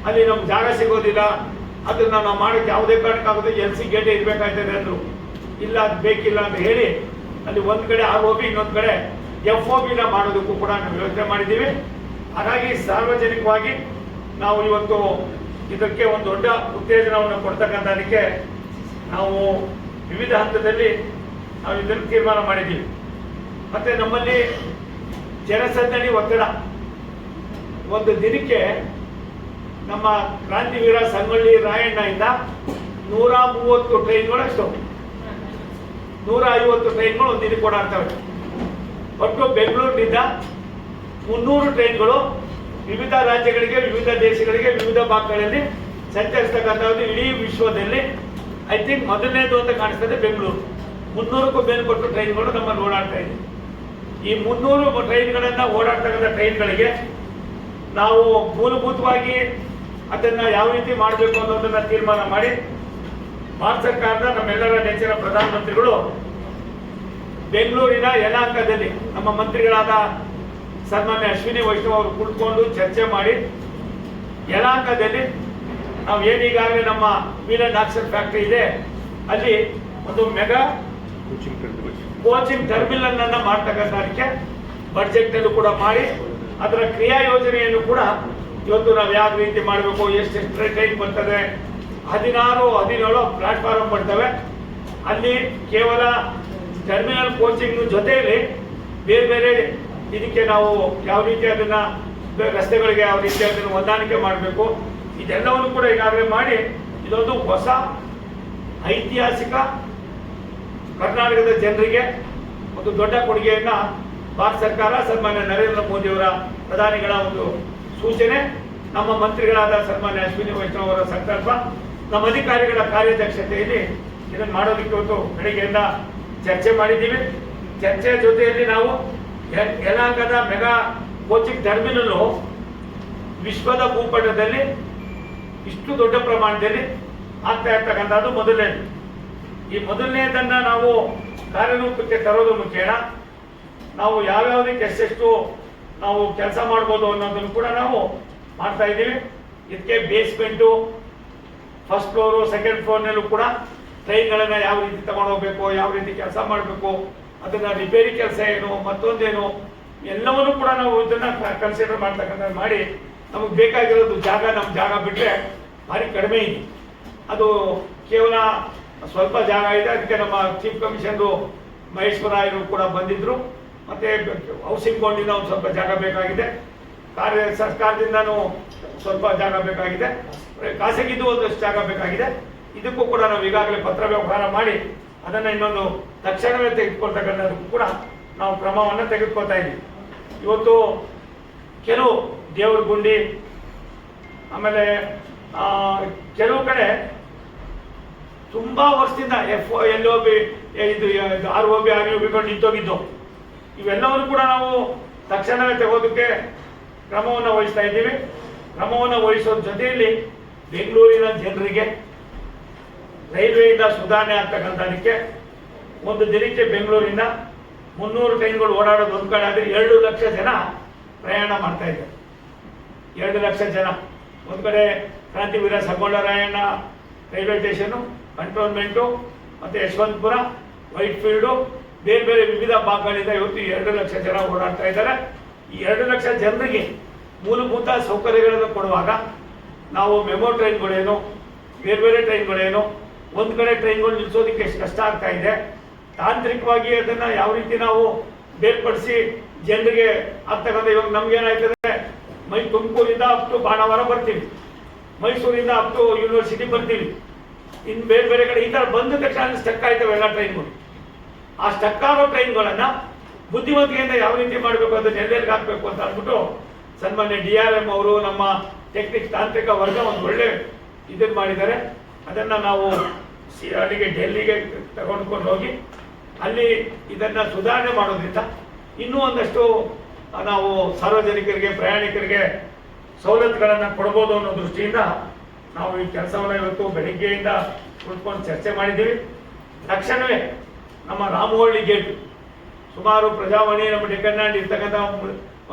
ಅಲ್ಲಿ ನಮ್ಗೆ ಜಾಗ ಸಿಗೋದಿಲ್ಲ, ಅದನ್ನ ನಾವು ಮಾಡೋಕ್ಕೆ ಯಾವುದೇ ಕಾರಣಕ್ಕಾಗುತ್ತೆ, LC ಗೇಟೇ ಇರಬೇಕಾಗ್ತದೆ ಅಂದರು. ಇಲ್ಲ ಅದು ಬೇಕಿಲ್ಲ ಅಂತ ಹೇಳಿ ಅಲ್ಲಿ ಒಂದು ಕಡೆ ROB ಇನ್ನೊಂದು ಕಡೆ FOBನ ಮಾಡೋದಕ್ಕೂ ಕೂಡ ನಾವು ಯೋಚನೆ ಮಾಡಿದ್ದೀವಿ. ಹಾಗಾಗಿ ಸಾರ್ವಜನಿಕವಾಗಿ ನಾವು ಇವತ್ತು ಇದಕ್ಕೆ ಒಂದು ದೊಡ್ಡ ಉತ್ತೇಜನವನ್ನು ಕೊಡ್ತಕ್ಕಂಥದಕ್ಕೆ ನಾವು ವಿವಿಧ ಹಂತದಲ್ಲಿ ನಾವು ಇದನ್ನು ತೀರ್ಮಾನ ಮಾಡಿದ್ದೀವಿ. ಮತ್ತೆ ನಮ್ಮಲ್ಲಿ ಜನಸಂದಣಿ ಒತ್ತಡ ಒಂದು ದಿನಕ್ಕೆ ನಮ್ಮ ಕ್ರಾಂತಿವೀರ ಸಂಗೊಳ್ಳಿ ರಾಯಣ್ಣ ಇಂದ 130 ಟ್ರೈನ್ಗಳಷ್ಟು 150 ಟ್ರೈನ್ಗಳು ಒಂದು ದಿನಕ್ಕೆ ಓಡಾಡ್ತವೆ. ಒಟ್ಟು ಬೆಂಗಳೂರಿನಿಂದ 300 ಟ್ರೈನ್ಗಳು ವಿವಿಧ ರಾಜ್ಯಗಳಿಗೆ, ವಿವಿಧ ದೇಶಗಳಿಗೆ, ವಿವಿಧ ಭಾಗಗಳಲ್ಲಿ ಸಂಚರಿಸ್ತಕ್ಕಂಥದ್ದು ಇಡೀ ವಿಶ್ವದಲ್ಲಿ ಐ ಥಿಂಕ್ ಮೊದಲನೇದು ಅಂತ ಕಾಣಿಸ್ತದೆ ಬೆಂಗಳೂರು. 300ಕ್ಕೂ ಮೇಲ್ಪಟ್ಟು ಟ್ರೈನ್ಗಳು ನಮ್ಮಲ್ಲಿ ಓಡಾಡ್ತಾ ಇದೆ. ಈ 300 ಟ್ರೈನ್ಗಳನ್ನು ಓಡಾಡ್ತಕ್ಕಂಥ ಟ್ರೈನ್ಗಳಿಗೆ ನಾವು ಮೂಲಭೂತವಾಗಿ ಅದನ್ನ ಯಾವ ರೀತಿ ಮಾಡಬೇಕು ಅನ್ನೋದನ್ನ ತೀರ್ಮಾನ ಮಾಡಿ ಭಾರತ ಸರ್ಕಾರದ ನಮ್ಮೆಲ್ಲರ ನೆಚ್ಚಿನ ಪ್ರಧಾನಮಂತ್ರಿಗಳು ಬೆಂಗಳೂರಿನ ಯಲಹಂಕದಲ್ಲಿ ನಮ್ಮ ಮಂತ್ರಿಗಳಾದ ಸನ್ಮಾನ್ಯ ಅಶ್ವಿನಿ ವೈಷ್ಣವ್ ಅವರು ಕುಳಿತುಕೊಂಡು ಚರ್ಚೆ ಮಾಡಿ ಯಲಹಂಕದಲ್ಲಿ ನಾವು ಏನೀಗಾಗಲೇ ನಮ್ಮ ವೀಲ್ ಆಕ್ಸನ್ ಫ್ಯಾಕ್ಟರಿ ಇದೆ, ಅಲ್ಲಿ ಒಂದು ಮೆಗಾ ಕೋಚಿಂಗ್ ಟರ್ಮಿನಲ್ ಅನ್ನ ಮಾಡ್ತಕ್ಕಂಥದಕ್ಕೆ ಬಡ್ಜೆಟ್ ಅನ್ನು ಕೂಡ ಮಾಡಿ ಅದರ ಕ್ರಿಯಾ ಯೋಜನೆಯನ್ನು ಕೂಡ ಇವತ್ತು ನಾವು ಯಾವ ರೀತಿ ಮಾಡಬೇಕು, ಎಷ್ಟು ಟ್ರೈನ್ ಬರ್ತದೆ, 16-17 ಪ್ಲಾಟ್ಫಾರ್ಮ್ ಬರ್ತವೆ. ಅಲ್ಲಿ ಕೇವಲ ಟರ್ಮಿನಲ್ ಕೋಚಿಂಗ್ ಜೊತೆಯಲ್ಲಿ ಬೇರೆ ಬೇರೆ ಇದಕ್ಕೆ ನಾವು ಯಾವ ರೀತಿ ಅದನ್ನ ರಸ್ತೆಗಳಿಗೆ ಯಾವ ರೀತಿ ಅದನ್ನು ಹೊಂದಾಣಿಕೆ ಮಾಡಬೇಕು, ಇದೆಲ್ಲವನ್ನು ಕೂಡ ಈಗಾಗಲೇ ಮಾಡಿ ಇದೊಂದು ಹೊಸ ಐತಿಹಾಸಿಕ ಕರ್ನಾಟಕದ ಜನರಿಗೆ ಒಂದು ದೊಡ್ಡ ಕೊಡುಗೆಯನ್ನ ಭಾರತ ಸರ್ಕಾರ ಸನ್ಮಾನ್ಯ ನರೇಂದ್ರ ಮೋದಿ ಅವರ ಪ್ರಧಾನಿಗಳ ಒಂದು ಸೂಚನೆ, ನಮ್ಮ ಮಂತ್ರಿಗಳಾದ ಸನ್ಮಾನ್ಯ ಅಶ್ವಿನಿ ವೈಷ್ಣವ್ ಅವರ ಸಂಕಲ್ಪ, ನಮ್ಮ ಅಧಿಕಾರಿಗಳ ಕಾರ್ಯದಕ್ಷತೆಯಲ್ಲಿ ಇದನ್ನು ಮಾಡೋದಕ್ಕೆ ಇವತ್ತು ಬೆಳಿಗ್ಗೆಯಿಂದ ಚರ್ಚೆ ಮಾಡಿದ್ದೀವಿ. ಚರ್ಚೆಯ ಜೊತೆಯಲ್ಲಿ ನಾವು ಯಲಹಂಕದ ಮೆಗಾ ಕೋಚಿಂಗ್ ಟರ್ಮಿನಲ್ ವಿಶ್ವದ ಭೂಪಟದಲ್ಲಿ ಇಷ್ಟು ದೊಡ್ಡ ಪ್ರಮಾಣದಲ್ಲಿ ಆಗ್ತಾ ಇರ್ತಕ್ಕಂಥದ್ದು ಮೊದಲನೇದು. ಈ ಮೊದಲನೇದನ್ನ ನಾವು ಕಾರ್ಯರೂಪಕ್ಕೆ ತರೋದು ಮುಖೇನ ನಾವು ಯಾವ್ಯಾವುದಕ್ಕೆ ಎಷ್ಟೆಷ್ಟು ನಾವು ಕೆಲಸ ಮಾಡ್ಬೋದು ಅನ್ನೋದನ್ನು ಕೂಡ ನಾವು ಮಾಡ್ತಾ ಇದ್ದೀವಿ. ಇದಕ್ಕೆ ಬೇಸ್ಮೆಂಟು, ಫಸ್ಟ್ ಫ್ಲೋರು, ಸೆಕೆಂಡ್ ಫ್ಲೋರ್ನಲ್ಲೂ ಕೂಡ ಟ್ರೈನ್ಗಳನ್ನು ಯಾವ ರೀತಿ ತಗೊಂಡು ಹೋಗ್ಬೇಕು, ಯಾವ ರೀತಿ ಕೆಲಸ ಮಾಡಬೇಕು, ಅದನ್ನ ರಿಪೇರಿ ಕೆಲಸ ಏನು, ಮತ್ತೊಂದೇನು, ಎಲ್ಲವನ್ನೂ ಕೂಡ ನಾವು ಇದನ್ನ ಕನ್ಸಿಡರ್ ಮಾಡ್ತಕ್ಕಂಥ ಮಾಡಿ ನಮಗೆ ಬೇಕಾಗಿರೋದು ಜಾಗ, ನಮ್ಮ ಜಾಗ ಬಿಟ್ಟರೆ ಭಾರಿ ಕಡಿಮೆ ಇದೆ. ಅದು ಕೇವಲ ಸ್ವಲ್ಪ ಜಾಗ ಇದೆ. ಅದಕ್ಕೆ ನಮ್ಮ ಚೀಫ್ ಕಮಿಷನರು ಮಹೇಶ್ವರ ರಾಯರು ಕೂಡ ಬಂದಿದ್ರು. ಮತ್ತೆ ಹೌಸಿಂಗ್ ಬೋರ್ಡಿಂದ ಒಂದು ಸ್ವಲ್ಪ ಜಾಗ ಬೇಕಾಗಿದೆ, ಸರ್ಕಾರದಿಂದನೂ ಸ್ವಲ್ಪ ಜಾಗ ಬೇಕಾಗಿದೆ, ಖಾಸಗಿದ್ದು ಒಂದಷ್ಟು ಜಾಗ ಬೇಕಾಗಿದೆ. ಇದಕ್ಕೂ ಕೂಡ ನಾವು ಈಗಾಗಲೇ ಪತ್ರ ವ್ಯವಹಾರ ಮಾಡಿ ಅದನ್ನು ಇನ್ನೊಂದು ತಕ್ಷಣವೇ ತೆಗೆದುಕೊಳ್ತಕ್ಕಂಥದಕ್ಕೂ ಕೂಡ ನಾವು ಕ್ರಮವನ್ನು ತೆಗೆದುಕೊಳ್ತಾ ಇದ್ದೀವಿ. ಇವತ್ತು ಕೆಲವು ದೇವ್ರ ಗುಂಡಿ, ಆಮೇಲೆ ಕೆಲವು ಕಡೆ ತುಂಬಾ ವರ್ಷದಿಂದ LOB ಇದು ROB ಬಿಕೊಂಡು ನಿಂತೋಗಿದ್ದು, ಇವೆಲ್ಲವನ್ನು ಕೂಡ ನಾವು ತಕ್ಷಣವೇ ತೆಗೋದಕ್ಕೆ ಕ್ರಮವನ್ನು ವಹಿಸ್ತಾ ಇದ್ದೀವಿ. ಕ್ರಮವನ್ನು ವಹಿಸೋದ್ರ ಜೊತೆಯಲ್ಲಿ ಬೆಂಗಳೂರಿನ ಜನರಿಗೆ ರೈಲ್ವೆಯಿಂದ ಸುಧಾರಣೆ ಆಗ್ತಕ್ಕಂಥದಕ್ಕೆ ಒಂದು ದಿನಕ್ಕೆ ಬೆಂಗಳೂರಿನ 300 ಟ್ರೈನ್ಗಳು ಓಡಾಡೋದು ಒಂದು ಕಡೆ ಆದರೆ 2 ಲಕ್ಷ ಜನ ಪ್ರಯಾಣ ಮಾಡ್ತಾ ಇದ್ದಾರೆ. 2 ಲಕ್ಷ ಜನ ಒಂದು ಕಡೆ ಕ್ರಾಂತಿವೀರ Sangolli Rayanna railway station, cantonment, ಮತ್ತು ಯಶವಂತಪುರ, ವೈಟ್ ಫೀಲ್ಡು, ಬೇರೆ ಬೇರೆ ವಿವಿಧ ಭಾಗಗಳಿಂದ ಇವತ್ತು 2 ಲಕ್ಷ ಜನ ಓಡಾಡ್ತಾ ಇದ್ದಾರೆ. ಈ 2 ಲಕ್ಷ ಜನರಿಗೆ ಮೂಲಭೂತ ಸೌಕರ್ಯಗಳನ್ನು ಕೊಡುವಾಗ ನಾವು ಮೆಮೊ ಟ್ರೈನ್ಗಳೇನು, ಬೇರೆ ಬೇರೆ ಟ್ರೈನ್ಗಳೇನು, ಒಂದು ಕಡೆ ಟ್ರೈನ್ಗಳು ನಿಲ್ಲಿಸೋದಕ್ಕೆ ಎಷ್ಟು ಕಷ್ಟ ಆಗ್ತಾ ಇದೆ, ತಾಂತ್ರಿಕವಾಗಿ ಅದನ್ನು ಯಾವ ರೀತಿ ನಾವು ಬೇರ್ಪಡಿಸಿ ಜನರಿಗೆ ಆಗ್ತಕ್ಕಂಥ. ಇವಾಗ ನಮ್ಗೇನಾಯ್ತದೆ, ತುಮಕೂರಿಂದ ಅಪ್ ಟು ಬಾಣಾವರ ಬರ್ತೀವಿ, ಮೈಸೂರಿಂದ ಅಪ್ ಟು ಯೂನಿವರ್ಸಿಟಿ ಬರ್ತೀವಿ, ಇನ್ನು ಬೇರೆ ಬೇರೆ ಕಡೆ ಈ ಥರ ಬಂದ ತಕ್ಷಣ ಸ್ಟಕ್ ಆಯ್ತವೆ ಎಲ್ಲ ಟ್ರೈನ್ಗಳು. ಆ ಸ್ಟಕ್ ಆಗೋ ಟ್ರೈನ್ಗಳನ್ನು ಬುದ್ಧಿವಂತಿಕೆಯಿಂದ ಯಾವ ರೀತಿ ಮಾಡಬೇಕು, ಅದನ್ನು ಎಲ್ಲೆಲ್ಲಿಗೆ ಹಾಕಬೇಕು ಅಂತ ಅಂದ್ಬಿಟ್ಟು ಸನ್ಮಾನ್ಯ DRM ಅವರು, ನಮ್ಮ ಟೆಕ್ನಿಕ್ ತಾಂತ್ರಿಕ ವರ್ಗ ಒಂದು ಒಳ್ಳೆ ಇದನ್ನು ಮಾಡಿದ್ದಾರೆ. ಅದನ್ನು ನಾವು ಅಲ್ಲಿಗೆ ಡೆಲ್ಲಿಗೆ ತಗೊಂಡ್ಕೊಂಡು ಹೋಗಿ ಅಲ್ಲಿ ಇದನ್ನು ಸುಧಾರಣೆ ಮಾಡೋದ್ರಿಂದ ಇನ್ನೂ ಒಂದಷ್ಟು ನಾವು ಸಾರ್ವಜನಿಕರಿಗೆ, ಪ್ರಯಾಣಿಕರಿಗೆ ಸವಲತ್ತುಗಳನ್ನು ಕೊಡ್ಬೋದು ಅನ್ನೋ ದೃಷ್ಟಿಯಿಂದ ನಾವು ಈ ಕೆಲಸವನ್ನು ಇವತ್ತು ಬೆಳಿಗ್ಗೆಯಿಂದ ಕುಳಿತುಕೊಂಡು ಚರ್ಚೆ ಮಾಡಿದ್ದೀವಿ. ತಕ್ಷಣವೇ ನಮ್ಮ ರಾಮವಳ್ಳಿ ಗೇಟ್, ಸುಮಾರು ಪ್ರಜಾವಾಣಿ ನಮ್ಮ ಡೆಕ್ಕನ್ನಲ್ಲಿ ಇರ್ತಕ್ಕಂಥ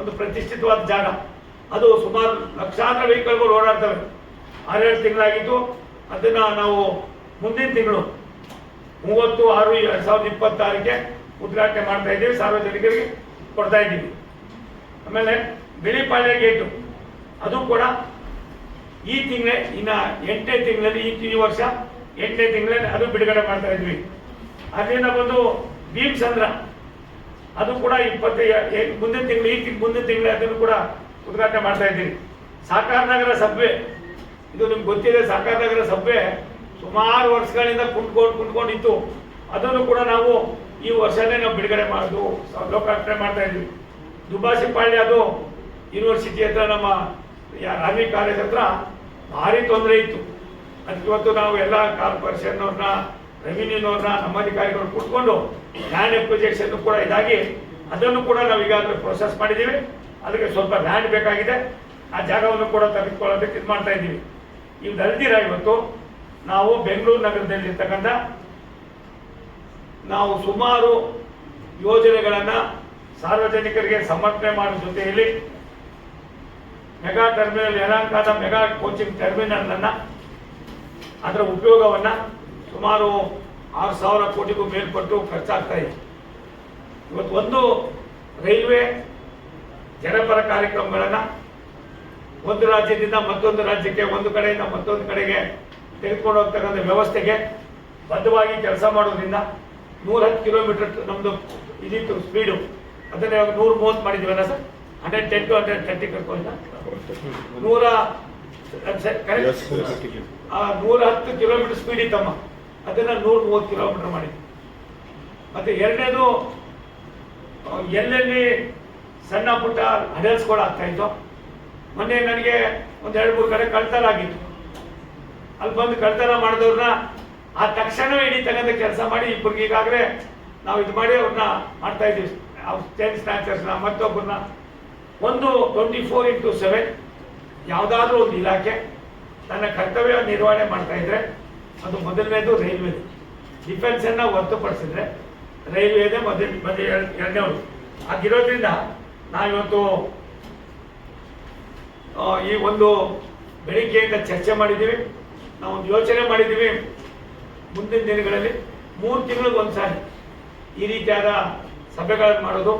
ಒಂದು ಪ್ರತಿಷ್ಠಿತವಾದ ಜಾಗ, ಅದು ಸುಮಾರು ಲಕ್ಷಾಂತರ ವೆಹಿಕಲ್ಗಳು ಓಡಾಡ್ತವೆ. 6-7 ತಿಂಗಳಾಗಿತ್ತು. ಅದನ್ನ ನಾವು ಮುಂದಿನ ತಿಂಗಳು 30/6/2026ಕ್ಕೆ ಉದ್ಘಾಟನೆ ಮಾಡ್ತಾ ಇದ್ದೀವಿ, ಸಾರ್ವಜನಿಕರಿಗೆ ಕೊಡ್ತಾ ಇದ್ದೀವಿ. ಆಮೇಲೆ ಬಿಳಿಪಾಳ್ಯ ಗೇಟು ಅದು ಕೂಡ ಈ ತಿಂಗಳೇ, ಇನ್ನು 8ನೇ ತಿಂಗಳಲ್ಲಿ, ಈ ವರ್ಷ 8ನೇ ತಿಂಗಳಲ್ಲಿ ಅದು ಬಿಡುಗಡೆ ಮಾಡ್ತಾ ಇದ್ವಿ. ಅದರಿಂದ ಬಂದು ಭೀಮಸಂದ್ರ ಅದು ಕೂಡ ಮುಂದಿನ ತಿಂಗಳು ಅದನ್ನು ಕೂಡ ಉದ್ಘಾಟನೆ ಮಾಡ್ತಾ ಇದ್ದೀವಿ. ಸಾಕಾರ ನಗರ ಸಬ್ವೆ, ಇದು ನಿಮ್ಗೆ ಗೊತ್ತಿದೆ, ಸಾಕಾರ ನಗರ ಸಬ್ವೆ ಸುಮಾರು ವರ್ಷಗಳಿಂದ ಕುಂತ್ಕೊಂಡಿತ್ತು. ಅದನ್ನು ಕೂಡ ನಾವು ಈ ವರ್ಷನೇ ನಾವು ಬಿಡುಗಡೆ ಮಾಡೋದು, ಲೋಕಾರ್ಪಣೆ ಮಾಡ್ತಾ ಇದ್ವಿ. ದುಬಾಸಿಪಾಳ್ಯ ಅದು ಯೂನಿವರ್ಸಿಟಿ ಹತ್ರ, ನಮ್ಮ ರಾವಿ ಕಾಲೇಜ್ ಹತ್ರ ಭಾರಿ ತೊಂದರೆ ಇತ್ತು. ಅದಕ್ಕೆ ಇವತ್ತು ನಾವು ಎಲ್ಲ ಕಾರ್ಪೊರೇಷನ್ನವ್ರನ್ನ, ರೆವಿನ್ಯೂನವ್ರನ್ನ, ನಮ್ಮ ಅಧಿಕಾರಿಗಳು ಕೂತ್ಕೊಂಡು ಲ್ಯಾಂಡ್ ಅಕ್ವಿಸಿಷನ್ ಕೂಡ ಇದಾಗಿ ಅದನ್ನು ಕೂಡ ನಾವು ಈಗಾಗಲೇ ಪ್ರೊಸೆಸ್ ಮಾಡಿದ್ದೀವಿ. ಅದಕ್ಕೆ ಸ್ವಲ್ಪ ಲ್ಯಾಂಡ್ ಬೇಕಾಗಿದೆ, ಆ ಜಾಗವನ್ನು ಕೂಡ ತೆಗೆದುಕೊಳ್ಳೋದಕ್ಕೆ ಇದು ಮಾಡ್ತಾ ಇದ್ದೀವಿ. ಇದಲ್ದಿರ ಇವತ್ತು ನಾವು ಬೆಂಗಳೂರು ನಗರದಲ್ಲಿರ್ತಕ್ಕಂಥ ನಾವು ಸುಮಾರು ಯೋಜನೆಗಳನ್ನು ಸಾರ್ವಜನಿಕರಿಗೆ ಸಮರ್ಪಣೆ ಮಾಡೋ ಜೊತೆಯಲ್ಲಿ ಮೆಗಾ ಟರ್ಮಿನಲ್, ಯಲಹಂಕದ ಮೆಗಾ ಕೋಚಿಂಗ್ ಟರ್ಮಿನಲ್ ಅನ್ನ, ಅದರ ಉಪಯೋಗವನ್ನ ಸುಮಾರು 6,000 ಕೋಟಿಗೂ ಮೇಲ್ಪಟ್ಟು ಖರ್ಚಾಗ್ತಾ ಇದೆ. ಇವತ್ತು ಒಂದು ರೈಲ್ವೆ ಜನಪರ ಕಾರ್ಯಕ್ರಮಗಳನ್ನ ಒಂದು ರಾಜ್ಯದಿಂದ ಮತ್ತೊಂದು ರಾಜ್ಯಕ್ಕೆ, ಒಂದು ಕಡೆಯಿಂದ ಮತ್ತೊಂದು ಕಡೆಗೆ ತೆಗೆದುಕೊಂಡು ಹೋಗ್ತಕ್ಕಂಥ ವ್ಯವಸ್ಥೆಗೆ ಬದ್ಧವಾಗಿ ಕೆಲಸ ಮಾಡೋದ್ರಿಂದ 110 ಕಿಲೋಮೀಟರ್ ನಮ್ದು ಇದಿತ್ತು ಸ್ಪೀಡು, ಅದನ್ನೇ 130 ಮಾಡಿದ್ದೀವಲ್ಲ ಸರ್, 110 to 130 ಕರ್ಕೊಂಡ 110 ಕಿಲೋಮೀಟರ್ ಸ್ಪೀಡ್ ಇತ್ತಮ್ಮ, ಅದನ್ನ 130 ಕಿಲೋಮೀಟರ್ ಮಾಡಿದ್ವಿ. ಮತ್ತೆ ಎರಡನೇದು, ಎಲ್ಲೆಲ್ಲಿ ಸಣ್ಣ ಪುಟ್ಟ ಹಡಲ್ಸ್ಗಳು ಆಗ್ತಾ ಇತ್ತು, ಮೊನ್ನೆ ನನಗೆ 1-2-3 ಕಡೆ ಕಳ್ತನ ಆಗಿತ್ತು. ಅಲ್ಲಿ ಬಂದು ಕಳ್ತನ ಮಾಡಿದವ್ರನ್ನ ಆ ತಕ್ಷಣವೇ ಹಿಡಿತಕ್ಕಂಥ ಕೆಲಸ ಮಾಡಿ ಇಬ್ಬರಿಗೆ ಈಗಾಗಲೇ ನಾವು ಇದು ಮಾಡಿ ಅವ್ರನ್ನ ಮಾಡ್ತಾ ಇದ್ದೀವಿ. ಚೈನ್ ಸ್ನ್ಯಾಚರ್ಸ್ನ, ಮತ್ತೊಬ್ಬರನ್ನ. ಒಂದು 24/7 ಯಾವುದಾದ್ರೂ ಒಂದು ಇಲಾಖೆ ತನ್ನ ಕರ್ತವ್ಯ ನಿರ್ವಹಣೆ ಮಾಡ್ತಾ ಇದ್ರೆ ಅದು ಮೊದಲನೇದು ರೈಲ್ವೆ. ಡಿಫೆನ್ಸನ್ನು ಹೊರತುಪಡಿಸಿದ್ರೆ ರೈಲ್ವೇದೇ ಎರಡನೇವರು ಆಗಿರೋದ್ರಿಂದ ನಾವಿವತ್ತು ಈ ಒಂದು ಬೆಳಿಗ್ಗೆಯಿಂದ ಚರ್ಚೆ ಮಾಡಿದ್ದೀವಿ. ನಾವೊಂದು ಯೋಚನೆ ಮಾಡಿದ್ದೀವಿ, ಮುಂದಿನ ದಿನಗಳಲ್ಲಿ 3 ತಿಂಗಳಿಗೆ ಒಂದ್ಸಾರಿ ಈ ರೀತಿಯಾದ ಸಭೆಗಳನ್ನು ಮಾಡೋದು,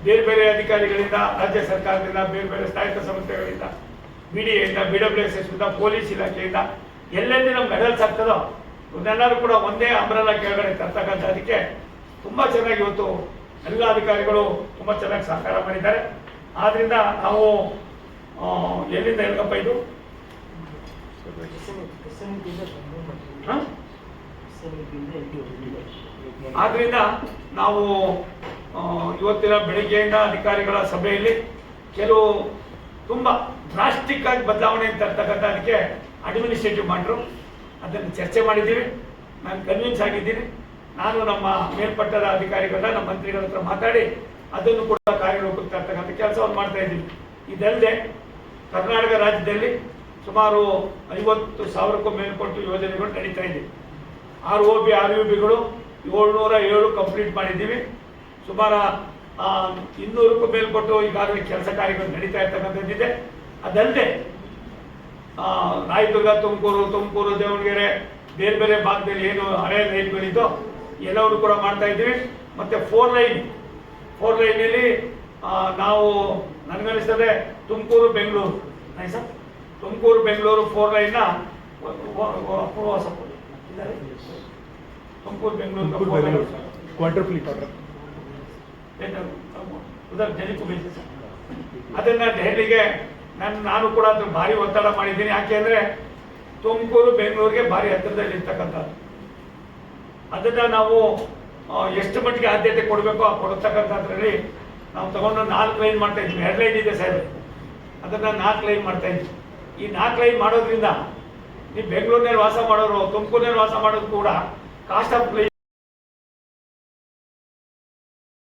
ಬೇರೆ ಬೇರೆ ಅಧಿಕಾರಿಗಳಿಂದ, ರಾಜ್ಯ ಸರ್ಕಾರದಿಂದ, ಬೇರೆ ಬೇರೆ ಸ್ಥಾಯಿತ ಸಂಸ್ಥೆಗಳಿಂದ, BDA-ಯಿಂದ, BWSS-ಇಂದ, ಪೊಲೀಸ್ ಇಲಾಖೆಯಿಂದ, ಎಲ್ಲೆಲ್ಲಿ ನಮ್ಗೆ ಮೆಡಲ್ಸ್ ಆಗ್ತದೋ ಇವನ್ನೆಲ್ಲರೂ ಕೂಡ ಒಂದೇ ಅಂಬ್ರೆಲಾ ಕೆಳಗಡೆ ತರ್ತಕ್ಕಂಥ, ಅದಕ್ಕೆ ತುಂಬ ಚೆನ್ನಾಗಿ ಇವತ್ತು ಎಲ್ಲ ಅಧಿಕಾರಿಗಳು ತುಂಬ ಚೆನ್ನಾಗಿ ಸಹಕಾರ ಮಾಡಿದ್ದಾರೆ. ಆದ್ರಿಂದ ನಾವು ಎಲ್ಲಿಂದ ಎಲ್ಗಪ್ಪ ಇದು ಆದ್ರಿಂದ ನಾವು ಇವತ್ತಿನ ಬೆಳಿಗ್ಗೆಯಿಂದ ಅಧಿಕಾರಿಗಳ ಸಭೆಯಲ್ಲಿ ಕೆಲವು ತುಂಬ ಡ್ರಾಸ್ಟಿಕ್ ಆಗಿ ಬದಲಾವಣೆ ತರ್ತಕ್ಕಂಥ, ಅದಕ್ಕೆ ಅಡ್ಮಿನಿಸ್ಟ್ರೇಟಿವ್ ಮಾಡ್ರು ಅದನ್ನು ಚರ್ಚೆ ಮಾಡಿದ್ದೀವಿ. ನಾನು ಕನ್ವಿನ್ಸ್ ಆಗಿದ್ದೀನಿ. ನಾನು ನಮ್ಮ ಮೇಲ್ಪಟ್ಟದ ಅಧಿಕಾರಿಗಳನ್ನ, ನಮ್ಮ ಮಂತ್ರಿಗಳ ಹತ್ರ ಮಾತಾಡಿ ಅದನ್ನು ಕೂಡ ಕಾರ್ಯರೂಪಕ್ಕೆ ತರ್ತಕ್ಕಂಥ ಕೆಲಸವನ್ನು ಮಾಡ್ತಾ ಇದ್ದೀವಿ. ಇದಲ್ಲದೆ ಕರ್ನಾಟಕ ರಾಜ್ಯದಲ್ಲಿ ಸುಮಾರು 50,000ಕ್ಕೂ ಮೇಲ್ಪಟ್ಟು ಯೋಜನೆಗಳು ನಡೀತಾ ಇದ್ದೀವಿ. ROB RUBಗಳು 707 ಕಂಪ್ಲೀಟ್ ಮಾಡಿದ್ದೀವಿ. ಸುಮಾರು 200ಕ್ಕೂ ಮೇಲ್ಪಟ್ಟು ಈಗಾಗಲೇ ಕೆಲಸ ಕಾರ್ಯಗಳು ನಡೀತಾ ಇರ್ತಕ್ಕಂಥದ್ದಿದೆ. ಅದಲ್ಲದೆ ರಾಯದುರ್ಗ, ತುಮಕೂರು, ದಾವಣಗೆರೆ, ಬೇರೆ ಬೇರೆ ಭಾಗದಲ್ಲಿ ಏನು ಹಳೆಯ ರೈಲ್ಗಳಿದ್ದೋ ಎಲ್ಲವರು ಕೂಡ ಮಾಡ್ತಾ ಇದ್ದೀವಿ. ಮತ್ತು 4 ಲೈನಲ್ಲಿ ನಾವು ನನಗನ್ನಿಸ್ತದೆ ತುಮಕೂರು ಬೆಂಗಳೂರು 4 ಲೈನ್ನ ತುಮಕೂರು ಬೆಂಗಳೂರು ಅದನ್ನ ದೆಹಲಿಗೆ ನಾನು ಕೂಡ ಅದ್ರ ಭಾರಿ ಒತ್ತಡ ಮಾಡಿದ್ದೀನಿ. ಯಾಕೆಂದ್ರೆ ತುಮಕೂರು ಬೆಂಗಳೂರಿಗೆ ಭಾರಿ ಹತ್ತಿರದಲ್ಲಿ ಇರ್ತಕ್ಕಂಥದ್ದು. ಅದನ್ನ ನಾವು ಎಷ್ಟು ಮಟ್ಟಿಗೆ ಆದ್ಯತೆ ಕೊಡಬೇಕು ಆ ಕೊಡ್ತಕ್ಕಂಥದ್ರಲ್ಲಿ ನಾವು ತಗೊಂಡು 4 ಲೈನ್ ಮಾಡ್ತಾ ಇದ್ವಿ. 2 ಲೈನ್ ಇದೆ ಸರ್, ಅದನ್ನ 4 ಲೈನ್ ಮಾಡ್ತಾ ಇದ್ವಿ. ಈ 4 ಲೈನ್ ಮಾಡೋದ್ರಿಂದ ನೀವು ಬೆಂಗಳೂರಿನಲ್ಲಿ ವಾಸ ಮಾಡೋರು, ತುಮಕೂರಿನಲ್ಲಿ ವಾಸ ಮಾಡೋದು ಕೂಡ ಕಾಸ್ಟ್ ಆಫ್ ಲೈಫ್